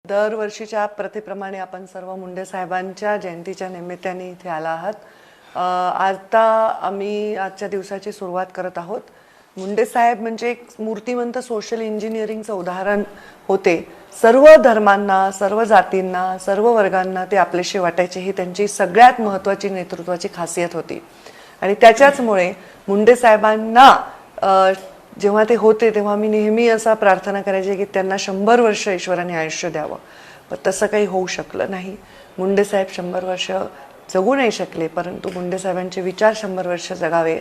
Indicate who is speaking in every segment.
Speaker 1: दरवर्षीच्या प्रथेप्रमाणे आपण सर्व मुंडे साहेबांच्या जयंतीच्या निमित्ताने इथे आला आहात. आता आम्ही आजच्या दिवसाची सुरुवात करत आहोत. मुंडे साहेब म्हणजे एक मूर्तिमंत सोशल इंजिनिअरिंगचं उदाहरण होते. सर्व धर्मांना, सर्व जातींना, सर्व वर्गांना ते आपलेशी वाटायचे. ही त्यांची सगळ्यात महत्त्वाची नेतृत्वाची खासियत होती. आणि त्याच्याचमुळे मुंडे साहेबांना जेव्हा ते होते तेव्हा मी नेहमी असा प्रार्थना करायची की त्यांना 100 वर्ष ईश्वराने आयुष्य द्यावं. पण तसं काही होऊ शकलं नाही. मुंडे साहेब 100 वर्ष जगू नाही शकले, परंतु मुंडे साहेबांचे विचार 100 वर्ष जगावे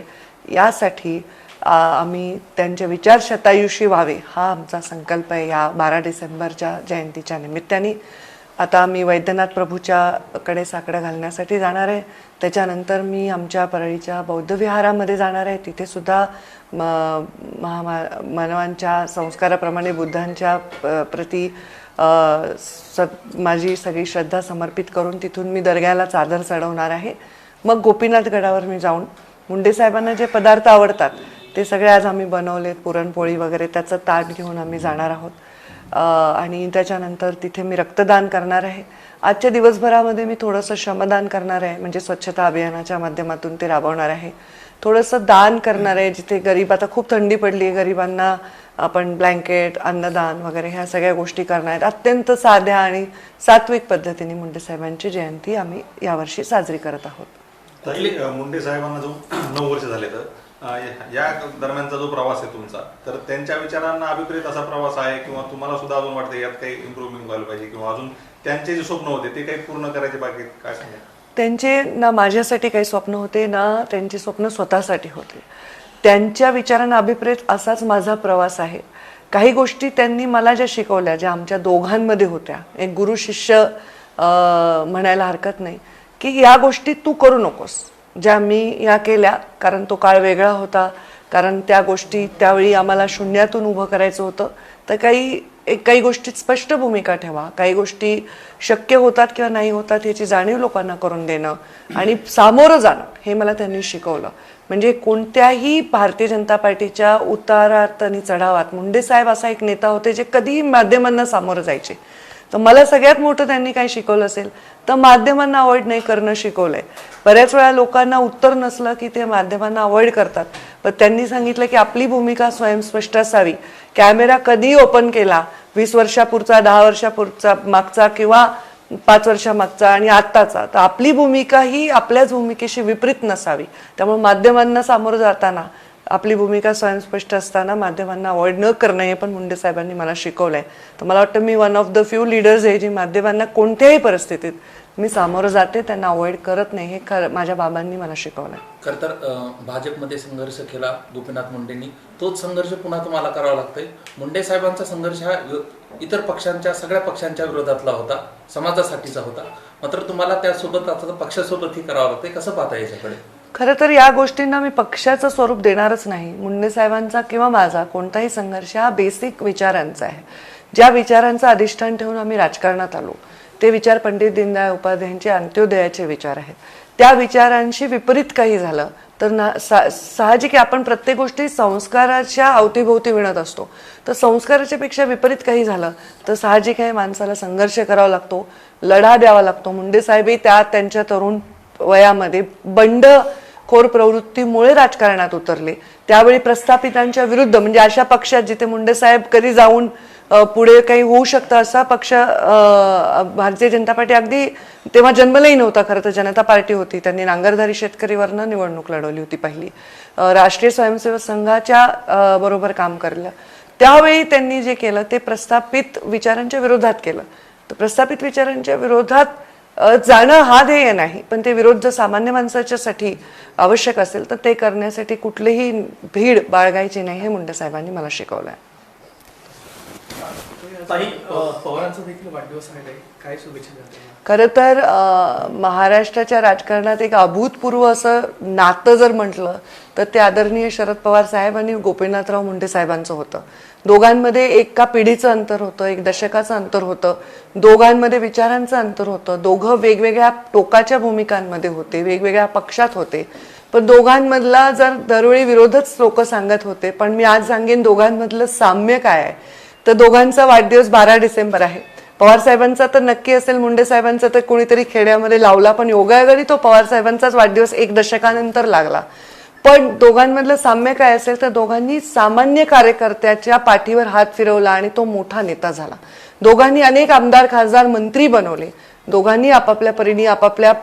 Speaker 1: यासाठी आम्ही त्यांचे विचार शतायुषी व्हावे हा आमचा संकल्प आहे. या 12 डिसेंबरच्या जयंतीच्या निमित्ताने आता मी वैद्यनाथ प्रभूच्या कडे साकडं घालण्यासाठी जाणार आहे. त्याच्यानंतर मी आमच्या परळीच्या बौद्ध विहारामध्ये जाणार आहे. तिथे सुद्धा मानवांच्या संस्काराप्रमाणे बुद्धांच्या प्रती माझी सगळी श्रद्धा समर्पित करून तिथून मी दर्ग्याला चादर चढवणार आहे. मग गोपीनाथ गडावर मी जाऊन मुंडे साहेबांना जे पदार्थ आवडतात ते सगळे आज आम्ही बनवलेत, पुरणपोळी वगैरे, त्याचं ताट घेऊन आम्ही जाणार आहोत. आणि त्याच्यानंतर तिथे मी रक्तदान करणार आहे. आजच्या दिवसभरामध्ये मी थोडंसं श्रमदान करणार आहे, म्हणजे स्वच्छता अभियानाच्या माध्यमातून ते राबवणार आहे. थोडंसं दान करणार आहे जिथे गरीब, आता खूप थंडी पडली आहे, गरिबांना आपण ब्लँकेट, अन्नदान वगैरे ह्या सगळ्या गोष्टी करणार आहेत. अत्यंत साध्या आणि सात्विक पद्धतीने मुंडे साहेबांची जयंती आम्ही यावर्षी साजरी करत आहोत.
Speaker 2: मुंडे साहेबांना जो 9 वर्ष झाले, तर या दरम्यानचा जो प्रवास आहे तुमचा, तर त्यांच्या विचारांना अभिप्रेत असा प्रवास आहे किंवा तुम्हाला सुद्धा अजून वाटतं यात काही इम्प्रूव्हमेंट व्हायला पाहिजे किंवा अजून त्यांचे जे स्वप्न होते ते काही पूर्ण करायचे बाकी, काय सांगा?
Speaker 1: त्यांचे ना माझ्यासाठी काही स्वप्न होते ना त्यांची स्वप्न स्वतःसाठी होते. त्यांच्या विचारांना अभिप्रेत असाच माझा प्रवास आहे. काही गोष्टी त्यांनी मला ज्या शिकवल्या, ज्या आमच्या दोघांमध्ये होत्या, एक गुरु शिष्य म्हणायला हरकत नाही, की या गोष्टी तू करू नकोस, ज्या मी या केल्या. कारण तो काळ वेगळा होता, कारण त्या गोष्टी त्यावेळी आम्हाला शून्यातून उभं करायचं होतं. तर काही गोष्टीत स्पष्ट भूमिका ठेवा, काही गोष्टी शक्य होतात किंवा नाही होतात याची जाणीव लोकांना करून देणं आणि सामोरं जाणं हे मला त्यांनी शिकवलं. म्हणजे कोणत्याही भारतीय जनता पार्टीच्या उतारात आणि चढावात मुंडे साहेब असा एक नेता होते जे कधीही माध्यमांना सामोरं जायचे. तर मला सगळ्यात मोठं त्यांनी काय शिकवलं असेल तर माध्यमांना अवॉइड नाही करणं शिकवलंय. बऱ्याच वेळा लोकांना उत्तर नसलं की ते माध्यमांना अवॉइड करतात, पण त्यांनी सांगितलं की आपली भूमिका स्वयंस्पष्ट असावी. कॅमेरा कधी ओपन केला, 20 वर्षापूर्वीचा, 10 वर्षापूर्वीचा मागचा किंवा 5 वर्षामागचा आणि आत्ताचा, तर आपली भूमिका ही आपल्याच भूमिकेशी विपरीत नसावी. त्यामुळे माध्यमांना सामोरं जाताना आपली भूमिका स्वयंस्पष्ट असताना माध्यमांना अवॉइड न करणं हे पण मुंडे साहेबांनी मला शिकवलंय. तर मला वाटतं मी one of the few leaders आहे जी माध्यमांना कोणत्याही परिस्थितीत मी सामोरं जाते, त्यांना अवॉइड करत नाही. हे माझ्या बाबांनी मला शिकवलंय.
Speaker 3: खरं तर भाजपमध्ये संघर्ष केला गोपीनाथ मुंडेंनी, तोच संघर्ष पुन्हा तुम्हाला करावा लागतोय. मुंडे साहेबांचा संघर्ष हा इतर पक्षांच्या, सगळ्या पक्षांच्या विरोधातला होता, समाजासाठीचा होता. मात्र तुम्हाला त्यासोबत आता पक्षासोबतही करावं लागतंय. कसं पाहता याच्याकडे?
Speaker 1: खरं तर या गोष्टींना मी पक्षाचं स्वरूप देणारच नाही. मुंडे साहेबांचा किंवा माझा कोणताही संघर्ष हा बेसिक विचारांचा आहे. ज्या विचारांचं अधिष्ठान ठेवून आम्ही राजकारणात आलो ते विचार पंडित दीनदयाळ उपाध्यायांचे अंत्योदयाचे विचार आहेत. त्या विचारांशी विपरीत काही झालं तर साहजिक आहे, आपण प्रत्येक गोष्टी संस्काराच्या अवतीभोवती विणत असतो. तर संस्काराच्या पेक्षा विपरीत काही झालं तर साहजिक आहे, माणसाला संघर्ष करावा लागतो, लढा द्यावा लागतो. मुंडे साहेबही त्यांच्या तरुण वयामध्ये बंडखोर प्रवृत्तीमुळे राजकारणात उतरले. त्यावेळी प्रस्थापितांच्या विरुद्ध, म्हणजे अशा पक्षात जिथे मुंडे साहेब कधी जाऊन पुढे काही होऊ शकतं असा पक्ष भारतीय जनता पार्टी अगदी तेव्हा जन्मलाही नव्हता. खरं तर जनता पार्टी होती. त्यांनी नांगरधारी शेतकरीवरनं निवडणूक लढवली होती पहिली. राष्ट्रीय स्वयंसेवक संघाच्या बरोबर काम केलं. त्यावेळी त्यांनी जे केलं ते प्रस्थापित विचारांच्या विरोधात केलं. तर प्रस्थापित विचारांच्या विरोधात जाणं हा ध्येय नाही, पण ते विरोध जर सामान्य माणसाच्यासाठी आवश्यक असेल तर ते करण्यासाठी कुठलीही भीड बाळगायची नाही, हे मुंडे साहेबांनी मला शिकवलंय. खरं तर महाराष्ट्राच्या राजकारणात एक अभूतपूर्व असं नातं जर म्हटलं तर ते आदरणीय शरद पवार साहेब आणि गोपीनाथराव मुंडे साहेबांचं होतं. दोघांमध्ये एका पिढीचं अंतर होतं, एक दशकाचं अंतर होतं, दोघांमध्ये विचारांचं अंतर होतं. दोघं वेगवेगळ्या टोकाच्या भूमिकांमध्ये होते, वेगवेगळ्या पक्षात होते, पण दोघांमधला जर दरवेळी विरोधच लोक सांगत होते. पण मी आज सांगेन दोघांमधलं साम्य काय आहे. तर दोघांचा वाढदिवस 12 डिसेंबर आहे. पवार साहेबांचा तर नक्की असेल, मुंडे साहेबांचा तर कोणीतरी खेड्यामध्ये लावला, पण योगायोगाने तो पवार साहेबांचाच वाढदिवस 1 दशकानंतर लागला. पण दोघांमधलं साम्य काय असेल तर दोघांनी सामान्य कार्यकर्त्याच्या पाठीवर हात फिरवला आणि तो मोठा नेता झाला. दोघांनी अनेक आमदार, खासदार, मंत्री बनवले. दोघांनी आपापल्या परीने आपापल्या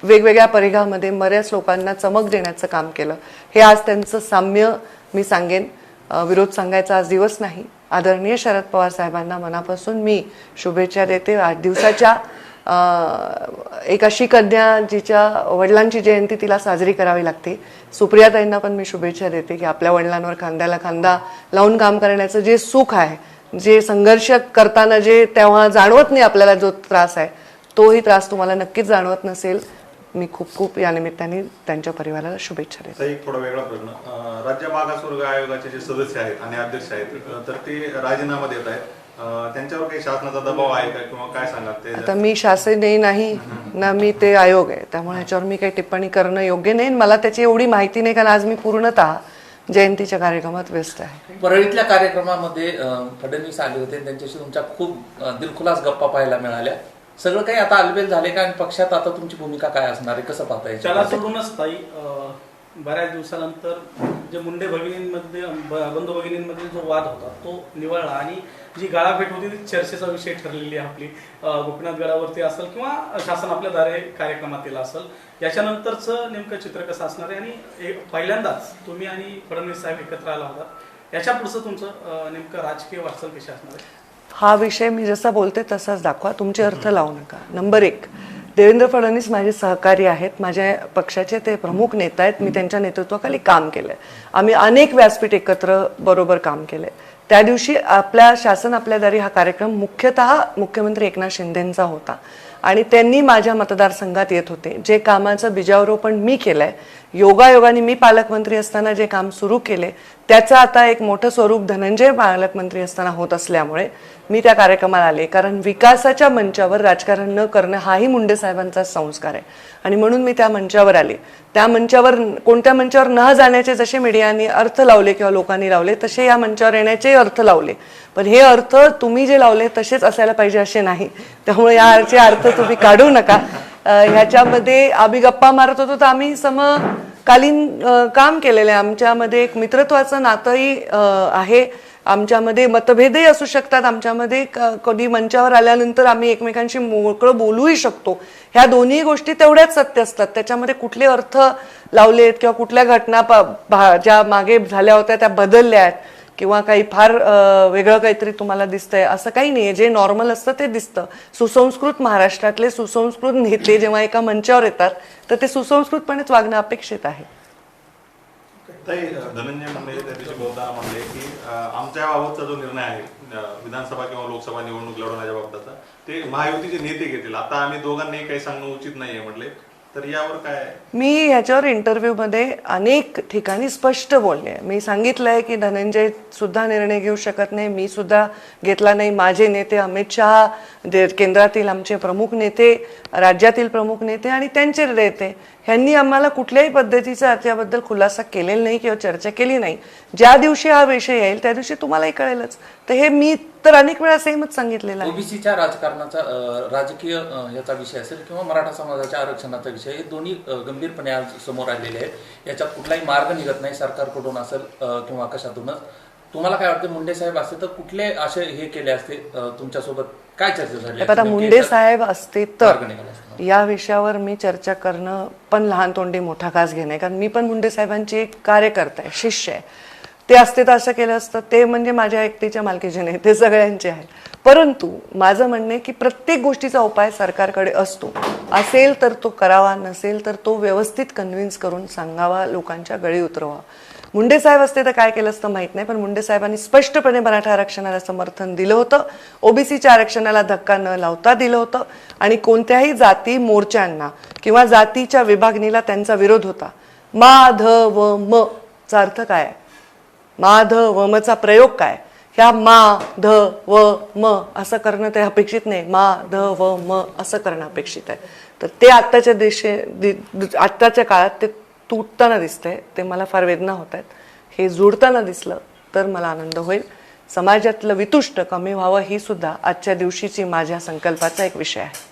Speaker 1: वेगवेगळ्या परिघामध्ये बऱ्याच लोकांना चमक देण्याचं काम केलं. हे आज त्यांचं साम्य मी सांगेन. विरोध सांगायचा आज दिवस नाही. आदरणीय शरद पवार साहेबांना मनापासून मी शुभेच्छा देते. 8 दिवसाच्या एक अशी कन्या जिच्या वडिलांची जयंती तिला साजरी करावी लागते. सुप्रियाताईंना पण मी शुभेच्छा देते की आपल्या वडिलांवर खांद्याला खांदा लावून काम करण्याचं जे सुख आहे, जे संघर्ष करताना जे तेव्हा जाणवत नाही आपल्याला जो त्रास आहे, तोही त्रास तुम्हाला नक्कीच जाणवत नसेल. मी खूप खूप या निमित्ताने त्यांच्या परिवाराला शुभेच्छा देते.
Speaker 2: एक थोडा वेगळा प्रश्न. राज्य मागासवर्ग आयोगाचे जे सदस्य आहेत आणि अध्यक्ष आहेत तर ते राजीनामा देत आहेत. त्यांच्यावर काही शासनाचा दबाव आहे का किंवा काय सांगाल ते?
Speaker 1: आता मी शासनही नाही ना मी ते आयोग आहे, त्यामुळे ह्याच्यावर मी काही टिप्पणी करणं योग्य नाही. मला त्याची एवढी माहिती नाही, कारण आज मी पूर्णतः जयंतीच्या कार्यक्रमात व्यस्त आहे.
Speaker 3: परळीतल्या कार्यक्रमामध्ये फडणवीस आले होते, त्यांच्याशी तुमच्या खूप दिलखुलास गप्पा पाहायला मिळाल्या. सगळं काही आता अलबेल झाले का आणि पक्षात आता तुमची भूमिका काय असणार आहे, कसं पाहताय?
Speaker 4: त्याला सोडूनच ताई, बऱ्याच दिवसानंतर जे मुंडे भगिनींमध्ये बंधू भगिनींमध्ये जो वाद होता तो निवळला आणि जी गाळाभेट होती ती चर्चेचा विषय ठरलेली आहे आपली. गोपीनाथ गडावरती असेल किंवा शासन आपल्या दारे कार्यक्रमातील असेल, याच्यानंतरचं नेमकं चित्र कसं असणार आहे आणि पहिल्यांदाच तुम्ही आणि फडणवीस साहेब एकत्र आला होता, याच्या पुढचं तुमचं नेमकं राजकीय वाटचाल कशी असणार आहे?
Speaker 1: हा विषय मी जसा बोलते तसाच दाखवा, तुमचे अर्थ लावू नका. नंबर 1, देवेंद्र फडणवीस माझे सहकारी आहेत, माझ्या पक्षाचे ते प्रमुख नेता आहेत. मी त्यांच्या नेतृत्वाखाली काम केलंय. आम्ही अनेक व्यासपीठ एकत्र बरोबर काम केलंय. त्या दिवशी आपल्या शासन आपल्या दारी हा कार्यक्रम मुख्यतः मुख्यमंत्री एकनाथ शिंदेंचा होता आणि त्यांनी माझ्या मतदारसंघात येत होते. जे कामाचं बीजारोपण मी केलंय, योगायोगाने मी पालकमंत्री असताना जे काम सुरू केले त्याचं आता एक मोठं स्वरूप धनंजय पालकमंत्री असताना होत असल्यामुळे मी त्या कार्यक्रमाला आले. कारण विकासाच्या मंचावर राजकारण न करणं हाही मुंडे साहेबांचा संस्कार आहे आणि म्हणून मी त्या मंचावर आले. त्या मंचावर कोणत्या मंचावर न जाण्याचे जसे मीडियाने अर्थ लावले किंवा लोकांनी लावले, तसे या मंचावर येण्याचे अर्थ लावले. पण हे अर्थ तुम्ही जे लावले तसेच असायला पाहिजे असे नाही. त्यामुळे याचे अर्थ तुम्ही काढू नका. ह्याच्यामध्ये आम्ही गप्पा मारत होतो तर आम्ही समकालीन काम केलेलं आहे. आमच्यामध्ये एक मित्रत्वाचं नातंही आहे. आमच्यामध्ये मतभेदही असू शकतात. आमच्यामध्ये कधी मंचावर आल्यानंतर आम्ही एकमेकांशी मोकळं बोलूही शकतो. ह्या दोन्ही गोष्टी तेवढ्याच सत्य असतात. त्याच्यामध्ये कुठले अर्थ लावलेत किंवा कुठल्या घटना ज्या मागे झाल्या होत्या त्या बदलल्या आहेत किंवा काही फार वेगळं काहीतरी तुम्हाला दिसतंय असं काही नाहीये. जे नॉर्मल असतं ते दिसतं. सुसंस्कृत महाराष्ट्रातले सुसंस्कृत नेते जेव्हा एका मंचावर येतात तर ते सुसंस्कृतपणेच वागणं अपेक्षित आहे.
Speaker 2: धनंजय मुंडे त्या दिवशी बोलताना म्हणले की आमच्या बाबतचा जो निर्णय आहे विधानसभा किंवा लोकसभा निवडणूक लढवण्याच्या बाबतीचा ते महायुतीचे नेते घेतील, आता आम्ही दोघांनाही काही सांगणं उचित नाहीये म्हटले. तर यावर काय?
Speaker 1: मी ह्याच्यावर इंटरव्ह्यू मध्ये अनेक ठिकाणी स्पष्ट बोलले. मी सांगितलंय की धनंजय सुद्धा निर्णय घेऊ शकत नाही, मी सुद्धा घेतला नाही. माझे नेते अमित शहा, केंद्रातील आमचे प्रमुख नेते, राज्यातील प्रमुख नेते आणि त्यांचे नेते ह्यांनी आम्हाला कुठल्याही पद्धतीचा त्याबद्दल खुलासा केलेला नाही किंवा चर्चा केली नाही. ज्या दिवशी हा विषय येईल त्या दिवशी तुम्हालाही कळेलच. तर हे मी तर अनेक वेळा सेमच सांगितलेलं आहे.
Speaker 3: ओबीसीच्या राजकारणाचा राजकीय याचा विषय असेल किंवा मराठा समाजाच्या आरक्षणाचा विषय, हे दोन्ही गंभीरपणे आज समोर आलेले आहेत. याच्यात कुठलाही मार्ग निघत नाही सरकारकडून असेल किंवा कशातूनच. तुम्हाला काय वाटतं, मुंडे साहेब असते तर कुठले असे हे केले असते तुमच्यासोबत, काय चर्चा झाली?
Speaker 1: आता मुंडे साहेब असते तर या विषयावर मी चर्चा करणं पण लहान तोंडी मोठा घास घेणे, कारण मी पण मुंडे साहेबांची एक कार्यकर्ता आहे, शिष्य आहे. ते असते तर असं केलं असतं. ते म्हणजे माझ्या एकटीच्या मालकीचे नाही, ते सगळ्यांचे आहे. परंतु माझं म्हणणे की प्रत्येक गोष्टीचा उपाय सरकारकडे असतो. असेल तर तो करावा, नसेल तर तो व्यवस्थित कन्व्हिन्स करून सांगावा, लोकांच्या गळी उतरवा. मुंडे साहेब असते तर काय केलं असतं माहित नाही, पण मुंडे साहेबांनी स्पष्टपणे मराठा आरक्षणाला समर्थन दिलं होतं, ओबीसीच्या आरक्षणाला धक्का न लावता दिलं होतं आणि कोणत्याही जाती मोर्चांना किंवा जातीच्या विभागणीला त्यांचा विरोध होता. माधव म चा अर्थ काय आहे? माधव मचा प्रयोग काय? ह्या मा ध व म असं करणं ते अपेक्षित नाही. मा ध व म असं करणं अपेक्षित आहे. तर ते आत्ताच्या काळात ते तुटताना दिसतंय. ते मला फार वेदना होत आहेत. हे जुळताना दिसलं तर मला आनंद होईल. समाजातलं वितुष्ट कमी व्हावं ही सुद्धा आजच्या दिवशीची माझ्या संकल्पाचा एक विषय आहे.